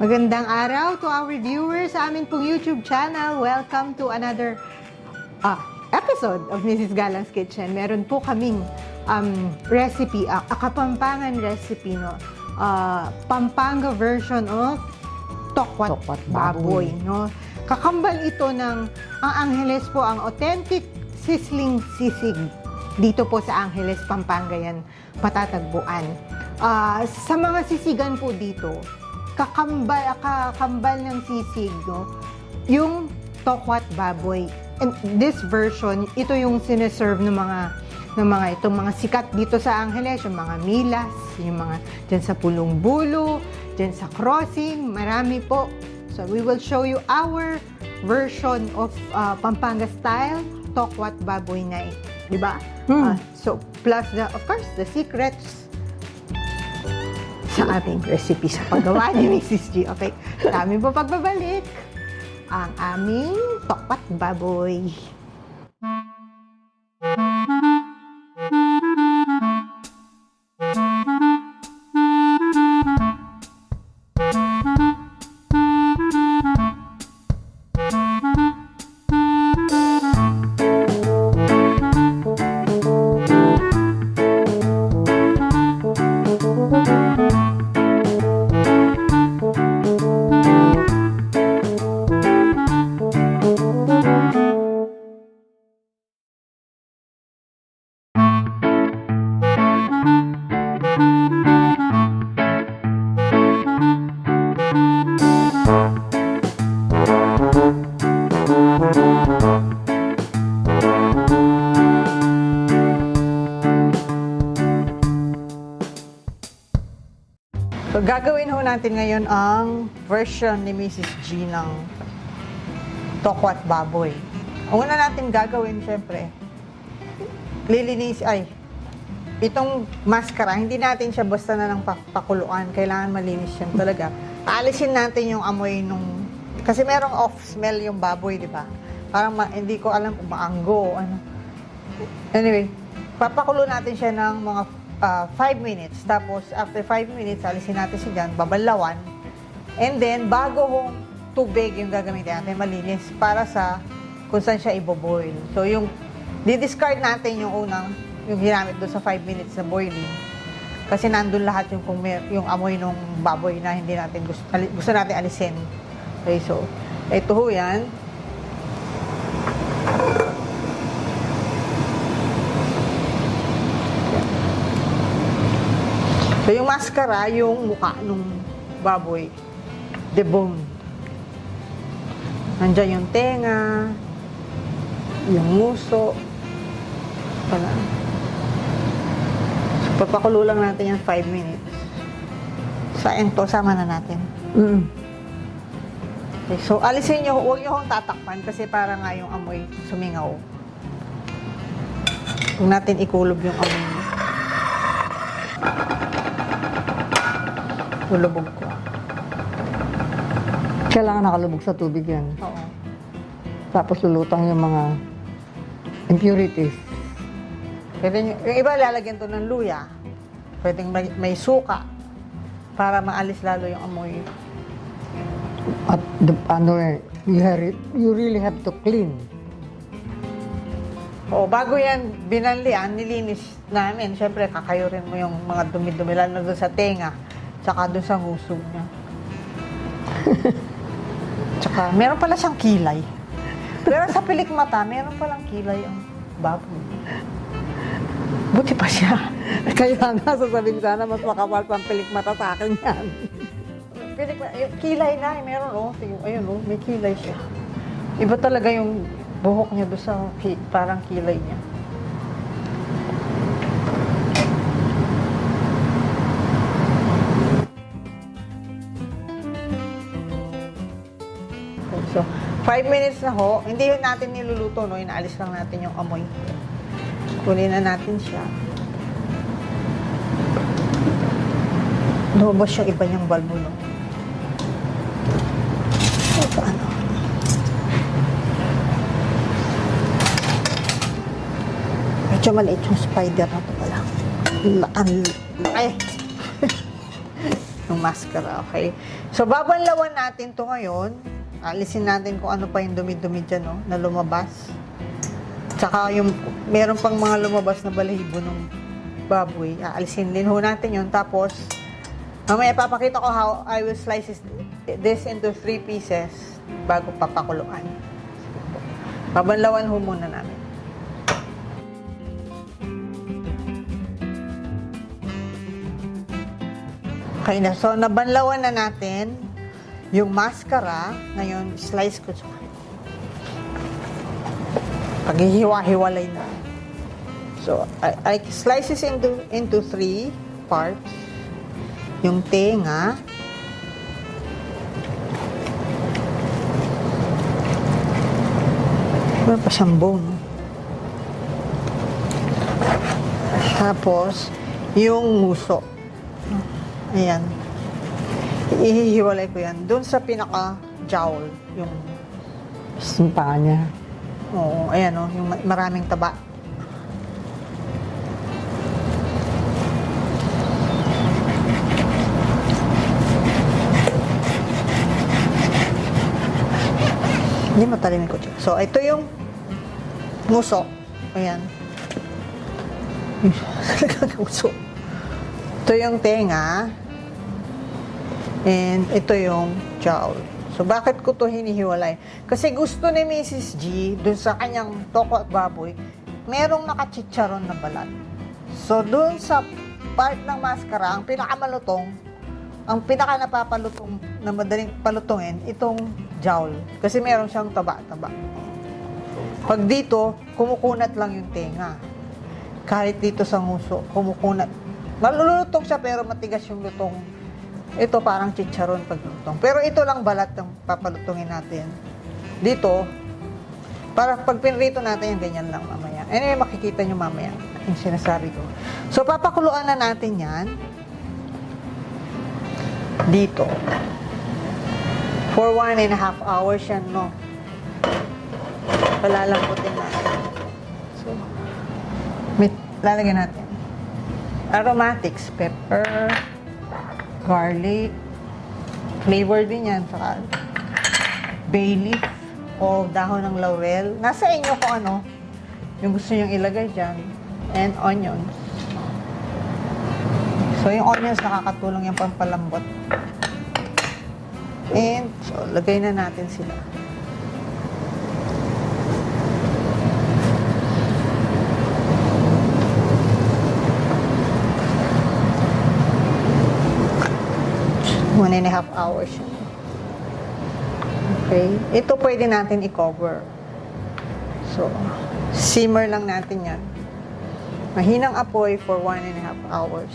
Magandang araw to our viewers sa amin pong YouTube channel. Welcome to another episode of Mrs. Galang's Kitchen. Meron po kaming recipe, Kapampangan recipe, no? Pampanga version of tokwat baboy, no? Kakambal ito ng ang Angeles po, ang authentic sizzling sisig. Dito po sa Angeles, Pampanga yan patatagpuan. Sa mga sisigan po dito, kakambal ng sisig, no? Yung tokwat baboy. And this version, ito yung sineserve ng itong mga sikat dito sa Angeles, yung mga Milas, yung mga dyan sa Pulong-Bulo, dyan sa Crossing, marami po. So we will show you our version of Pampanga style tokwat baboy na di ba? So plus of course the secrets sa aming recipe sa paggawa ni Mrs. G. Okay, sa aming po pagbabalik ang aming tokwat baboy. So, gagawin ho natin ngayon ang version ni Mrs. G ng tokwat baboy. Ang una natin gagawin, syempre, itong maskara, hindi natin siya basta na lang pakuluan. Kailangan malinis yan talaga. Paalisin natin yung amoy kasi merong off smell yung baboy, di ba? Parang hindi ko alam kung maanggo o ano. Anyway, papakulo natin siya ng mga 5 minutes. Tapos, after 5 minutes, alisin natin siya dyan, babalawan. And then, bago hong tubig yung gagamitin natin, malinis para sa kung saan siya iboboil. So, di-discard natin yung ginamit doon sa 5 minutes na boiling. Kasi nandun lahat yung amoy ng baboy na hindi natin gusto natin alisin. Okay, so, ito ho yan. So, yung maskara, yung mukha ng baboy, debone. Nandiyan yung tenga, yung nguso. Pala. So, papakulo lang natin yan 5 minutes. Ito, sama na natin. Okay, so, alisin nyo, huwag nyo hong tatakpan kasi para nga yung amoy sumingaw. Huwag natin ikulob yung amoy nyo. Lulubog ko. Kailangan nakalubog sa tubig yan. Oo. Tapos lulutang yung mga impurities. Pwede yung iba lalagyan to ng luya. Pwedeng may suka para maalis lalo yung amoy. At you really have to clean. Oo, bago yan binanlian, nilinis namin. Siyempre, kakayurin mo yung mga dumi-dumi, lalo doon sa tenga, tsaka doon sa nguso niya. Tsaka, meron pala siyang kilay. Pero sa pilik mata, meron palang kilay ang baboy. Buti pa siya. Kaya nga, sasabihin sana, mas makapal pang pilik mata sa akin yan. Kilay na, meron ayun may kilay siya. Iba talaga yung buhok niya doon sa parang kilay niya. So, 5 minutes na ho. Hindi natin niluluto, no? Inaalis lang natin yung amoy. Kunin na natin siya. Lumabas yung iba niyang balbo, no? Ito, ano? Medyo maliit yung spider na ito pala. Ang laki. yung mascara, okay? So, babanlawan natin to ngayon. Alisin natin kung ano pa yung dumi-dumi dyan, no, na lumabas. Tsaka yung, meron pang mga lumabas na balahibo ng baboy. Alisin din ho natin yun. Tapos, mamaya papakita ko how I will slice this into 3 pieces bago papakuluan. Babanlawan ho muna namin. Okay na. So, nabanlawan na natin yung mascara. Ngayon, slice ko siya. Paghihiwa-hiwalay na. So, I slice this into 3 parts. Yung tenga. Meron pa siyang bone. Tapos, yung nguso. Ayan. Ihihiwalay ko yan. Doon sa pinaka-jowl. Yung, Paa niya. oo, ayan o, yung maraming taba. Hindi matalim yung kutsi. So, ito yung nguso. Ayan. Nguso. Ito yung tenga. And ito yung jowl. So, bakit ko to hinihiwalay? Kasi gusto ni Mrs. G, dun sa kanyang toko at baboy, merong nakachicharon na balat. So, dun sa part ng mascara, ang pinakamalutong, ang pinaka napapalutong na madaling palutungin, itong jowl. Kasi meron siyang taba-taba. Pag dito, kumukunat lang yung tenga. Kahit dito sa nguso, kumukunat. Malulutong siya pero matigas yung lutong. Ito parang chicharon pag lutong. Pero ito lang balat ng papalutungin natin. Dito, para pag pinrito natin yung ganyan lang mamaya. Anyway, makikita nyo mamaya yung sinasabi ko. So, papakuluan na natin yan. Dito. For 1.5 hours yan, no? Palalamputin natin. So, lalagyan natin. Aromatics, pepper, garlic, flavor din yan, saka bay leaf o dahon ng laurel. Nasa inyo kung ano yung gusto nyong ilagay dyan. And onions. So, yung onions nakakatulong yung pampalambot. And, so, lagay na natin sila. One and a half hours. Okay. Ito pwede natin i-cover. So, simmer lang natin yan. Mahinang apoy for 1.5 hours.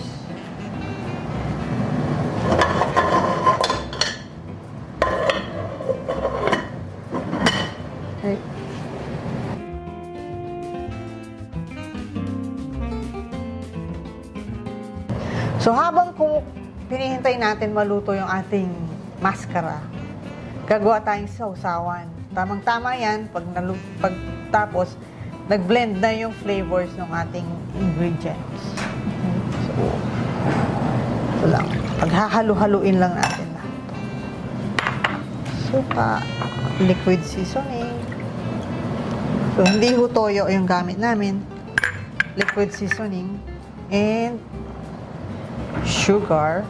Okay. So, habang pinihintay natin maluto yung ating mascara, gagawa tayong sausawan. Tamang-tama yan, pag tapos, nag-blend na yung flavors ng ating ingredients. So, ito lang. Paghahalu-haluin lang natin lahat. Suka, liquid seasoning. So, hindi ho toyo yung gamit namin. Liquid seasoning. And sugar.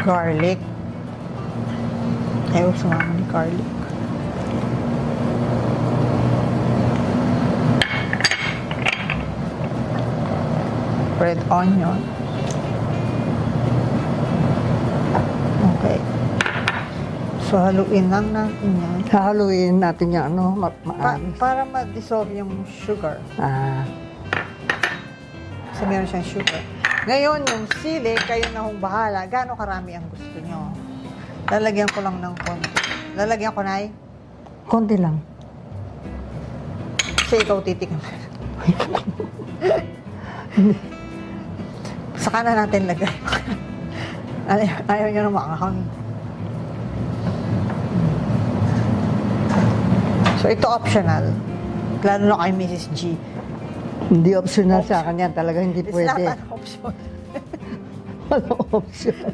Garlic. Ayaw sumama ni garlic. Red onion. Okay. So, haluin lang natin yan. Hahaluin natin yung ano, maalis. Para ma-dissolve yung sugar. Ah, Kasi meron siyang sugar. Ngayon, yung sili, kayo na hong bahala. Gaano karami ang gusto nyo? Lalagyan ko lang ng konti. Lalagyan ko na konti lang. kasi ikaw titikim. Saka na natin lagay. Ayaw nyo na makakang. So, ito optional. Lalo na kay Mrs. G. Hindi optional sa akin yan. Talaga hindi It's pwede. not an option. Walang option.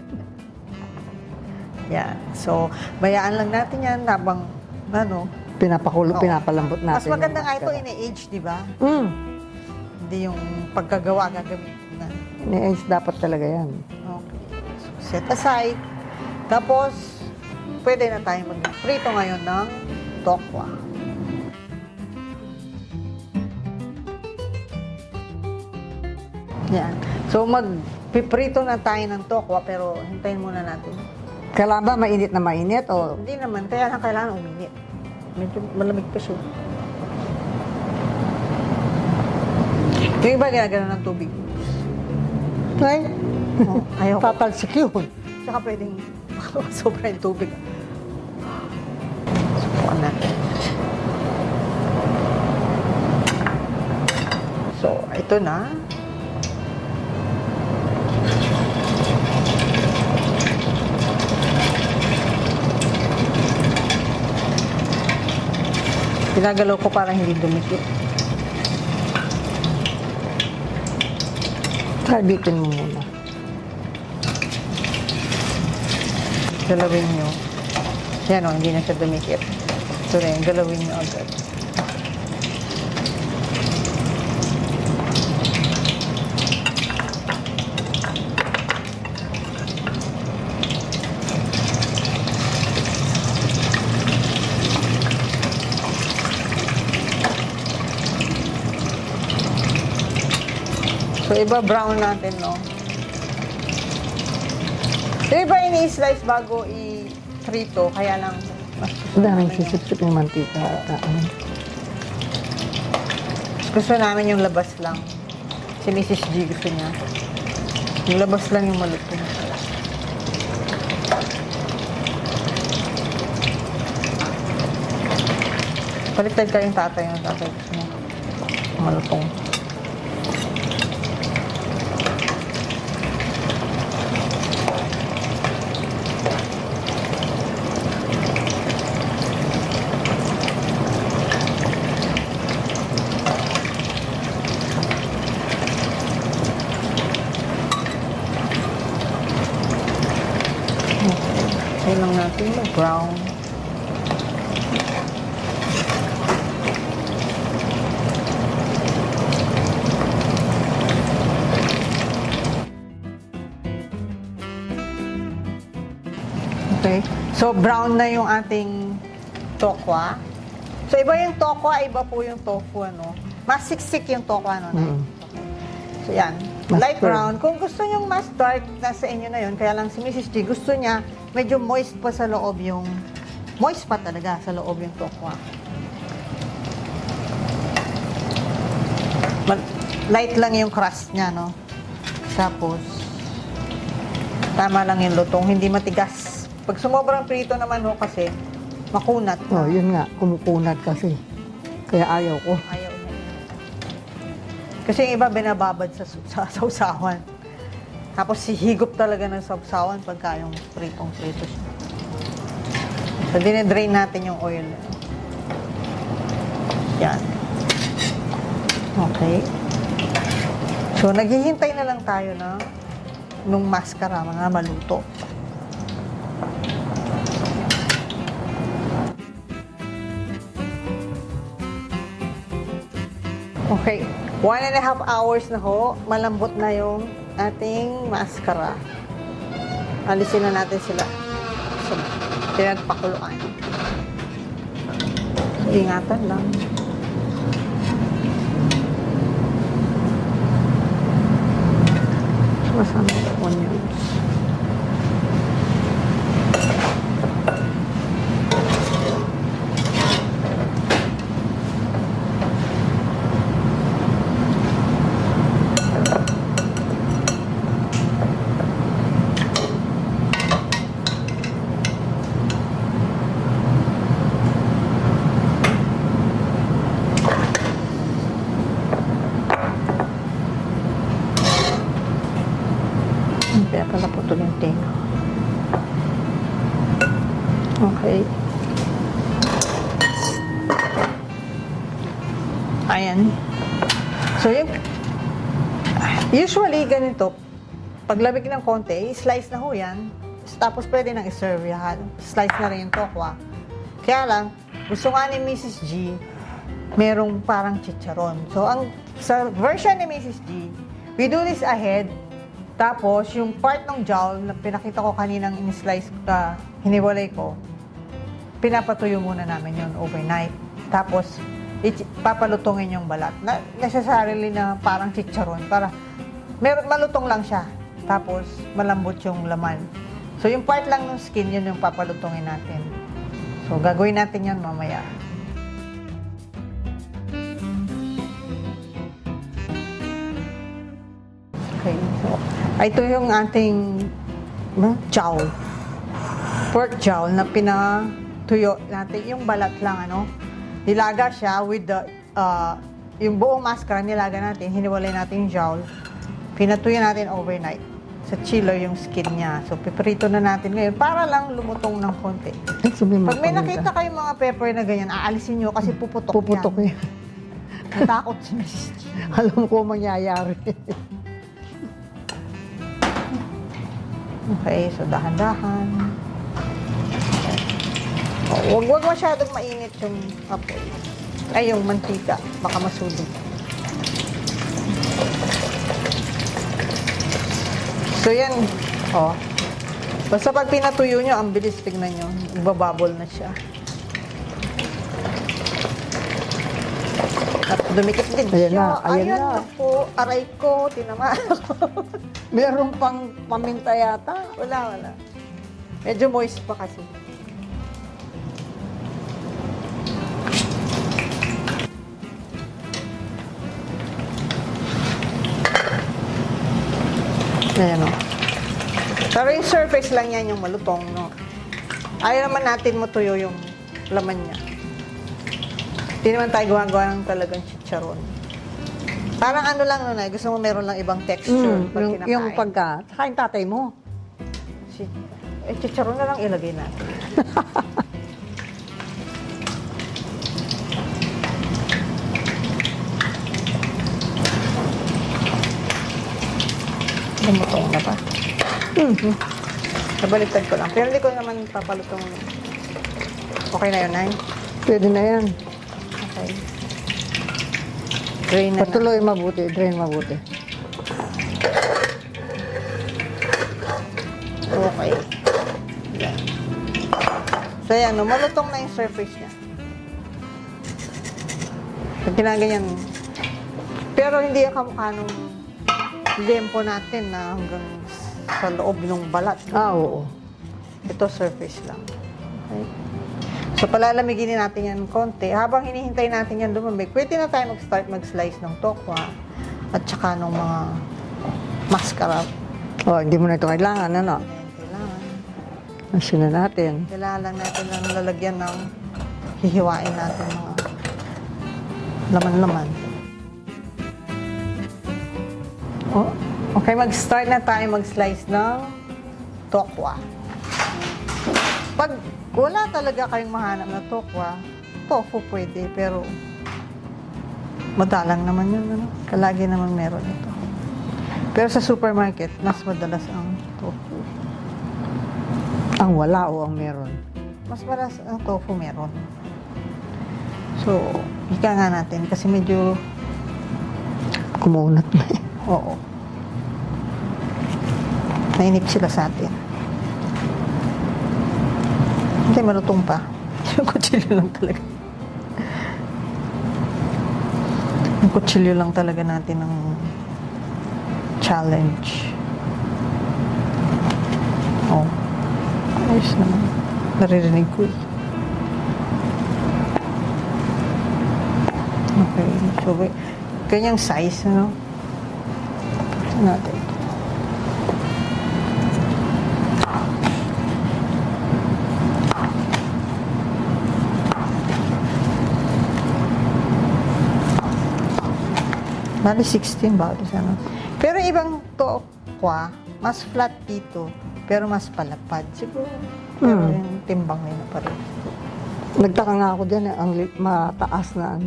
Yan. So, bayaan lang natin yan habang, ano, Pinapakulo, Oo. pinapalambot natin. mas maganda yung nga ito maskara. ine-age, di ba? Hindi yung pagkagawa gagamitin na. Ni-age dapat talaga yan. Okay. So, set aside. Tapos, pwede na tayo mag-prito ngayon ng tokwa. Yan. So, mag-piprito na tayo ng tokwa, pero hintayin muna natin. Kailangan ba mainit na mainit o Hindi naman, kaya lang kailangan uminit. Medyo malamig pa siya. Yung iba ginagano ng tubig. ay, Oh, ayaw ko. tatalsik yun. Tsaka pwedeng sobra yung tubig. Subukan natin. So, ito na. Pinagalaw ko para hindi dumikit. Karbitin mo muna. Galawin nyo. Yan o, hindi na siya dumikit. Ito rin, galawin nyo agad. So, iba brown natin, no? Yung iba ini-slice bago i-frito, kaya lang mas Ang daming sisip-sip ng mantika. Ano. gusto namin yung labas lang. Si Mrs. G gusto niya. Yung labas lang yung malutong. Baliktad ka yung tatay. Yung tatay gusto niya malutong. Kaya lang natin mag-brown. Okay. So, brown na yung ating tokwa. So, iba yung tokwa, iba po yung tofu, ano. Mas siksik yung tokwa, no? Mm. So, yan. Mas Light firm. brown. Kung gusto nyo mas dark, nasa inyo na yun. Kaya lang si Mrs. G, gusto niya medyo moist pa sa loob yung... Moist pa talaga sa loob yung tokwa. Light lang yung crust niya, no? Tapos, tama lang yung lutong. Hindi matigas. Pag sumobrang prito naman ho kasi, makunat. Oh, yun nga, kumukunat kasi. Kaya ayaw ko. Ayaw niya. Kasi yung iba binababad sa sausawan. Tapos hihigop talaga ng sausawan pagka yung pritong-prito siya. So, dinidrain natin yung oil. Yan. Okay. So, naghihintay na lang tayo na nung mascara, mga maluto. Okay. 1.5 hours na ho. Malambot na yung ating mascara. Alisin na natin sila sa pinagpakuluan. So, ingatan lang. Masama yung onions. Kaya pala putol yung tenga. Okay. Ayan. So, yung, usually ganito, Paglamig ng konti, slice na ho yan. Tapos pwede nang i-serve yan. Slice na rin yung tokwa. Kaya lang, gusto nga ni Mrs. G, merong parang chicharon. So, sa version ni Mrs. G, we do this ahead. Tapos, yung part ng jowl na pinakita ko kaninang in-slice, hiniwalay ko, pinapatuyo muna namin yun overnight. Tapos, papalutungin yung balat. Necessarily na parang chicharon para malutong lang siya. Tapos, malambot yung laman. So, yung part lang ng skin, yun yung papalutungin natin. So, gagawin natin yan mamaya. Okay. So, ito yung ating jowl. Pork jowl na pinatuyo natin. Yung balat lang, nilaga siya with the, yung buong maskara nilaga natin, hiniwalay natin yung jowl. Pinatuyo natin overnight. Sa chiller yung skin niya. So, piprito na natin ngayon para lang lumutong ng konti. Pag may nakita kayong mga pepper na ganyan, aalisin nyo kasi puputok Puputok yan. Natakot si Mrs. G. Alam ko mangyayari. Okay, so dahan-dahan. Huwag masyadong mainit yung apoy. Ay, yung mantika. Baka masunog. So, yan. Basta pag pinatuyo nyo, ang bilis, tignan nyo. Bababol na siya. At dumikit din Ayan siya. na, ayan na. Po, aray ko, tinamaan ako. Meron pang paminta yata. Wala. Medyo moist pa kasi. Ayan o. Pero yung surface lang yan yung malutong, no? Ayaw naman natin matuyo yung laman niya. Hindi naman tayo gumagawa ng talagang chicharon. Parang ano lang nun, gusto mo meron lang ibang texture pag kinakain. Yung pagka, saka yung tatay mo. Chicharon na lang ilagay natin. Lumutong na ba? Nabaliktad ko lang. Pero hindi ko naman papalutong. Okay na yun, Nay? Pwede na yan. Okay. Drain na. Patuloy mabuti, drain mabuti. Okay. Yan. So, yan. Malutong na yung surface niya. Pag ginaganyan. Pero hindi yung kamukha nung lempo natin na hanggang sa loob ng balat. Oo. Ito surface lang. Okay. So, palalamigin natin yan konti. Habang hinihintay natin yan lumamig, pwede na tayo mag-start mag-slice ng tokwa at saka ng mga mascara. Hindi mo na ito kailangan, ano? Kailangan. Asin na natin. Kailangan lang natin ng lalagyan ng hihiwain natin mga laman-laman. Okay, mag-start na tayo mag-slice ng tokwa. Pag wala talaga kayong mahanap na tokwa, tofu pwede, pero madalang naman yun, ano? Kalagi naman meron ito. Pero sa supermarket, mas madalas ang tofu. Ang wala o ang meron? Mas madalas ang tofu meron. So, ika nga natin kasi medyo Kumunat na eh. oo. Nainip sila sa atin. Hindi, malutong pa. Yung kutsilyo lang talaga. Yung kutsilyo lang talaga natin ng challenge. Oh. Ayos naman. Naririnig ko eh. Okay. So, ganyang size, ano? Ito natin. Bali 16 ba? Ano? Pero ibang tokwa, mas flat dito, pero mas palapad. Siguro, pero yung timbang nila pa rin. Nagtaka nga ako dyan, ang mataas na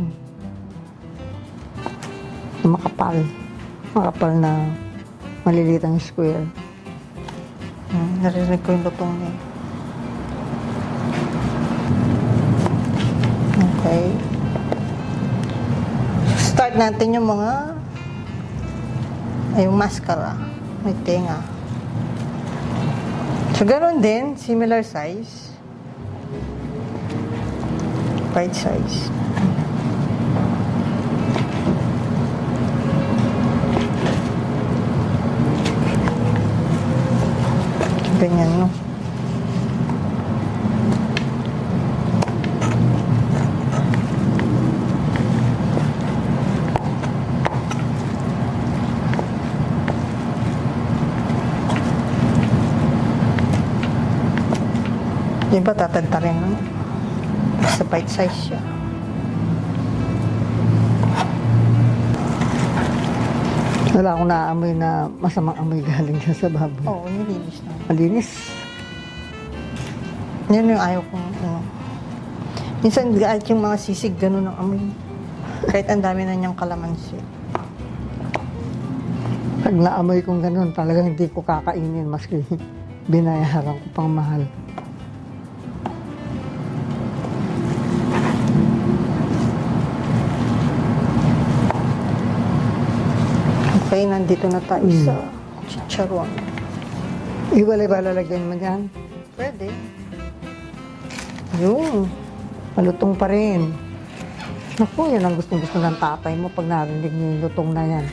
makapal. Makapal na Maliliit ang square. Narinig ko yung lutong niya. Okay. Start natin yung mga yung mascara. May tenga. So, ganoon din. Similar size. Right size. Ganyan, no? Yung iba tatagta rin, no? Basta bite size siya. Wala akong naaamoy na masamang amoy galing dyan sa baboy. Oo, nilinis na. Malinis. Yan yung ayaw kong, ano. Minsan, kahit yung mga sisig, ganun ang amoy. Kahit ang dami na niyang kalamansi. Pag naamoy kong ganun, talagang hindi ko kakainin maski binayaran ko pang mahal. Okay, nandito na tayo sa chicharon. Iwalay ba lalagyan mo dyan? Pwede. Yun. Malutong pa rin. Naku, yan ang gustong-gusto ng tatay mo pag narinig niyo yung lutong na yan.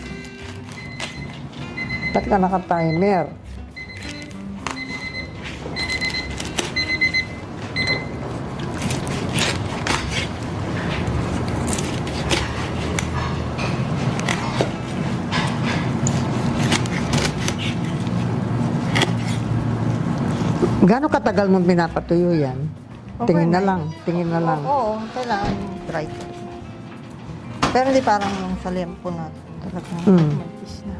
Ba't ka naka-timer? Gano'ng katagal mong pinapatuyo yan? Tingin na lang, tingin na lang. Oo, kailangan dry. Pero hindi parang yung sa lempo na talagang mantis na.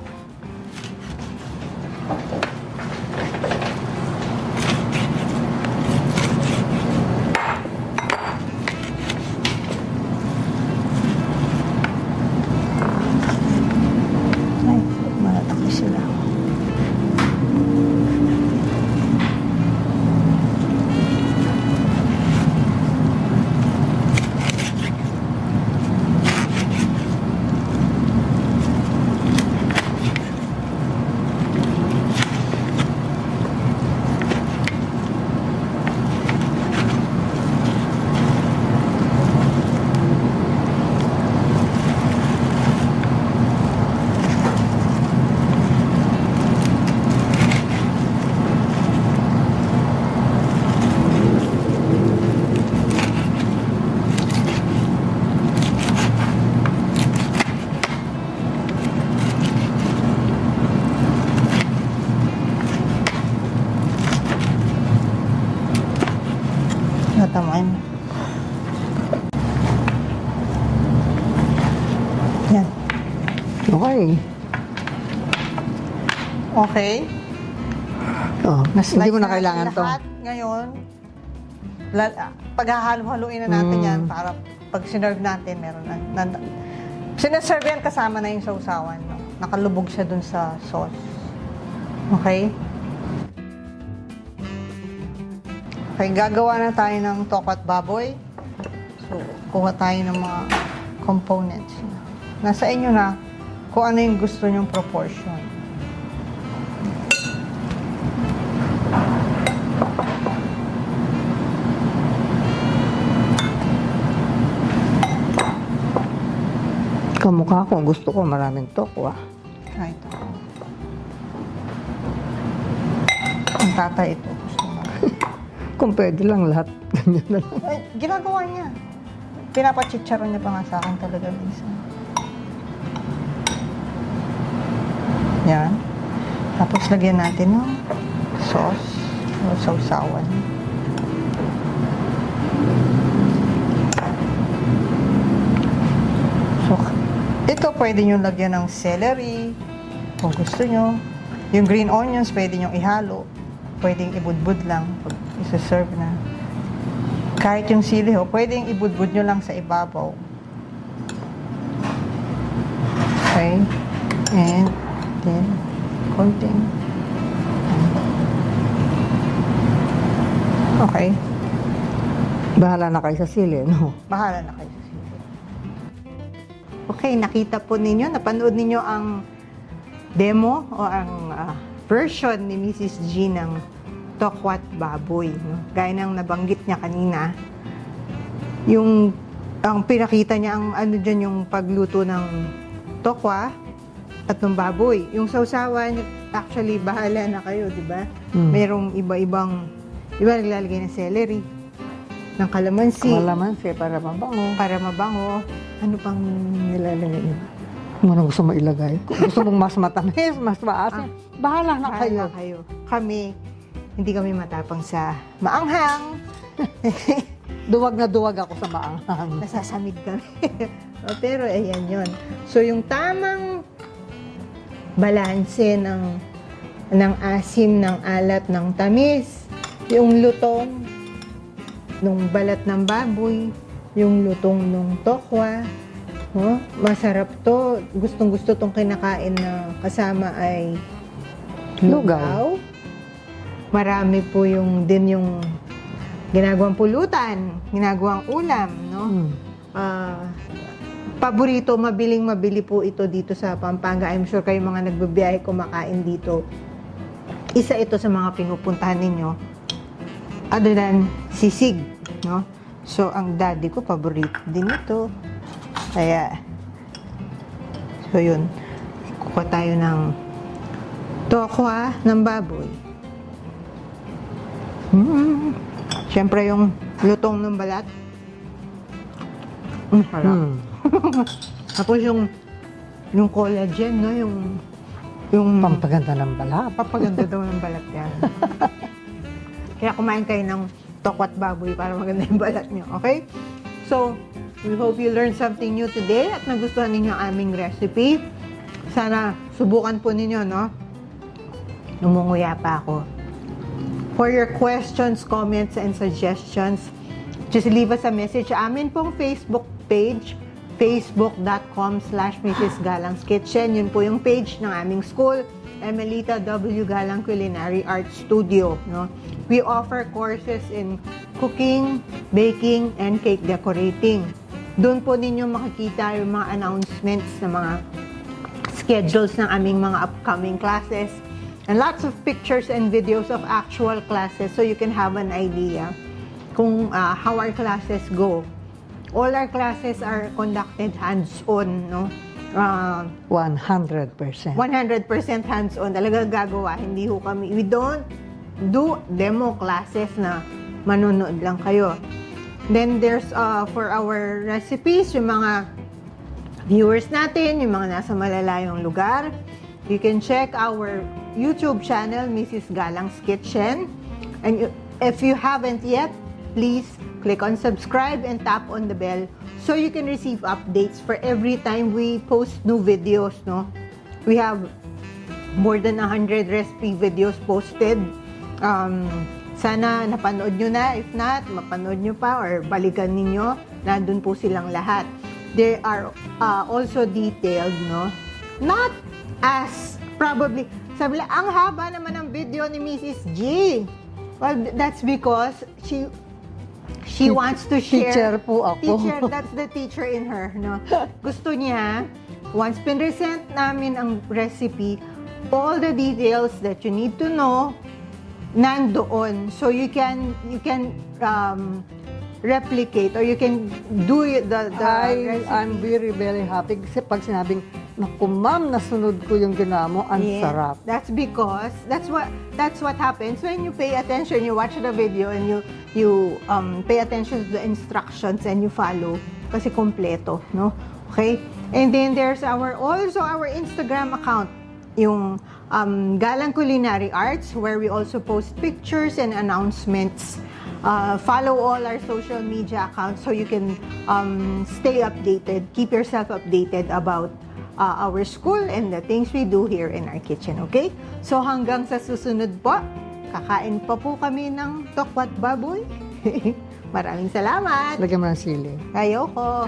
Ay, malataki sila. Tamain mo. Yan. Okay. Okay. Oh, hindi mo na Slice kailangan natin to. lahat. Ngayon, paghahalo-haluin na natin yan para pag sinerve natin, meron na. Sinaserve yan kasama na yung sausawan. No? Nakalubog siya dun sa sauce. Okay? Okay, gagawa na tayo ng tokwa at baboy. So, kuha tayo ng mga components. Nasa inyo na kung ano yung gusto nyong proportion. Kamukha ko, gusto ko maraming tokwa. Ay, ito. Ang tatay ito. Gusto mo. Kung pwede lang lahat, ganyan na lang. Ay, ginagawa niya. Pinapachicharon niya pa nga sa akin talaga minsan. Yan. Tapos lagyan natin ng sauce o sausawan. So, ito pwede nyo lagyan ng celery kung gusto nyo. Yung green onions pwede nyo ihalo. Pwedeng ibudbud lang pag isa-serve na. Kahit yung sili ho, pwedeng ibudbud nyo lang sa ibabaw. Okay? And then, konting. Okay. Bahala na kayo sa sili, no? Bahala na kayo sa sili. Okay, nakita po ninyo, napanood ninyo ang demo o ang version ni Mrs. G ng tokwat baboy. No? Gaya ng nabanggit niya kanina, ang pinakita niya ang ano dyan yung pagluto ng tokwa at ng baboy. Yung sausawan, actually, bahala na kayo, di ba? Merong iba naglalagay ng celery, ng kalamansi. Kalamansi para mabango. Para mabango. Ano pang nilalagay niyo? Kung ano gusto mo ilagay. Kung gusto mong mas matamis, mas maasim, bahala na kayo. Bahala kayo. Kami, hindi kami matapang sa maanghang. Duwag na duwag ako sa maanghang. Nasasamid kami. Pero ayan yon. So yung tamang balanse ng asim, ng alat, ng tamis, yung lutong nung balat ng baboy, yung lutong nung tokwa, no? Masarap to. Gustong-gusto tong kinakain na kasama ay lugaw. Marami po yung ginagawang pulutan, ginagawang ulam, no? Paborito, mabili po ito dito sa Pampanga. I'm sure kayo mga nagbibiyahe kumakain dito. Isa ito sa mga pinupuntahan ninyo. Other than sisig, no? So, ang daddy ko, paborito din ito. Kaya, so yun. Kuha tayo ng tokwa ng baboy. Siyempre yung lutong ng balat. Harap. Tapos yung collagen, no? Yung Pampaganda ng balat. papaganda daw ng balat yan. Kaya kumain kayo ng tokwat baboy para maganda yung balat nyo. Okay? So, we hope you learned something new today at nagustuhan ninyo ang aming recipe. Sana subukan po ninyo, no? Numunguya pa ako. For your questions, comments, and suggestions, just leave us a message sa amin pong Facebook page, facebook.com/Mrs. Galang's Kitchen. Yun po yung page ng aming school, Emelita W. Galang Culinary Arts Studio. No? We offer courses in cooking, baking, and cake decorating. Doon po ninyo makikita yung mga announcements ng mga schedules ng aming mga upcoming classes. And lots of pictures and videos of actual classes so you can have an idea kung how our classes go. All our classes are conducted hands-on, no? 100%. 100% hands-on. Talaga gagawa. Hindi ho kami. We don't do demo classes na manonood lang kayo. Then there's for our recipes, yung mga viewers natin, yung mga nasa malalayong lugar, you can check our YouTube channel, Mrs. Galang's Kitchen. And if you haven't yet, please click on subscribe and tap on the bell so you can receive updates for every time we post new videos, no? We have more than 100 recipe videos posted. Sana napanood nyo na. If not, mapanood nyo pa or balikan ninyo. Nandun po silang lahat. They are also detailed, no? Not as probably, sabi lang, ang haba naman ng video ni Mrs. G. Well, that's because she wants to share. Teacher po ako. Teacher, that's the teacher in her, no? Gusto niya, once pinresent namin ang recipe, all the details that you need to know, nandoon. So you can replicate or you can do the recipe. I'm very, very happy kasi pag sinabing, naku ma'am, nasunod ko yung ginawa mo, ang sarap. That's because, that's what happens when you pay attention, you watch the video and you pay attention to the instructions and you follow kasi kompleto, no? Okay? And then there's also our Instagram account, yung Galang Culinary Arts, where we also post pictures and announcements. Follow all our social media accounts so you can stay updated, keep yourself updated about our school and the things we do here in our kitchen, okay? So hanggang sa susunod po, kakain pa po kami ng tokwat baboy. Maraming salamat. Lagyan mo ng sili. Ayoko.